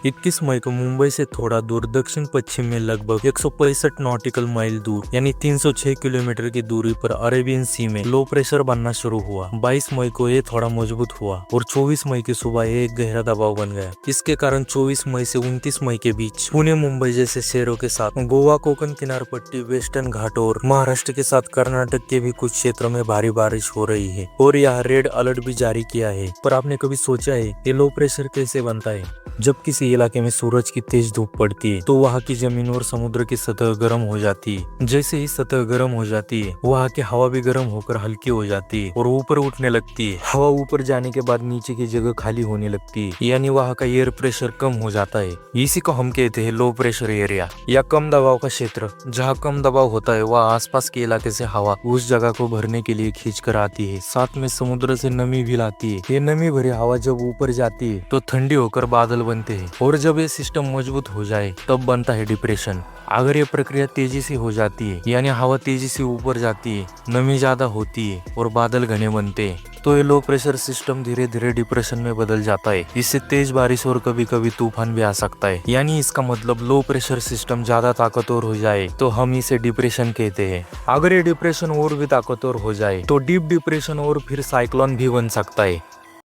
21 मई को मुंबई से थोड़ा दूर दक्षिण पश्चिम में लगभग 165 नॉटिकल माइल दूर यानी 306 किलोमीटर की दूरी पर अरेबियन सी में लो प्रेशर बनना शुरू हुआ। 22 मई को ये थोड़ा मजबूत हुआ और 24 मई की सुबह ये एक गहरा दबाव बन गया। इसके कारण 24 मई से 29 मई के बीच पुणे मुंबई जैसे शहरों के साथ गोवा कोकण किनार पट्टी वेस्टर्न घाट और महाराष्ट्र के साथ कर्नाटक के भी कुछ क्षेत्रों में भारी बारिश हो रही है और यहाँ रेड अलर्ट भी जारी किया है। पर आपने कभी सोचा है ये लो प्रेशर कैसे बनता है? जब किसी इलाके में सूरज की तेज धूप पड़ती है तो वहाँ की जमीन और समुद्र की सतह गर्म हो जाती है। जैसे ही सतह गर्म हो जाती है वहाँ की हवा भी गर्म होकर हल्की हो जाती है और ऊपर उठने लगती है। हवा ऊपर जाने के बाद नीचे की जगह खाली होने लगती है, यानी वहाँ का एयर प्रेशर कम हो जाता है। इसी को हम कहते हैं लो प्रेशर एरिया या कम दबाव का क्षेत्र। जहाँ कम दबाव होता है वहाँ आसपास के इलाके से हवा उस जगह को भरने के लिए खींच कर आती है, साथ में समुद्र से नमी भी लाती है। ये नमी भरी हवा जब ऊपर जाती है तो ठंडी होकर बादल बनते हैं और जब ये सिस्टम मजबूत हो जाए तब बनता है डिप्रेशन। अगर ये प्रक्रिया तेजी से हो जाती है यानी हवा तेजी से ऊपर जाती है, नमी ज्यादा होती है और बादल घने बनते हैं तो ये लो प्रेशर सिस्टम धीरे धीरे डिप्रेशन में बदल जाता है। इससे तेज बारिश और कभी कभी तूफान भी आ सकता है। यानी इसका मतलब लो प्रेशर सिस्टम ज्यादा ताकतवर हो जाए तो हम इसे डिप्रेशन कहते हैं। अगर ये डिप्रेशन और भी ताकतवर हो जाए तो डीप डिप्रेशन और फिर साइक्लोन भी बन सकता है।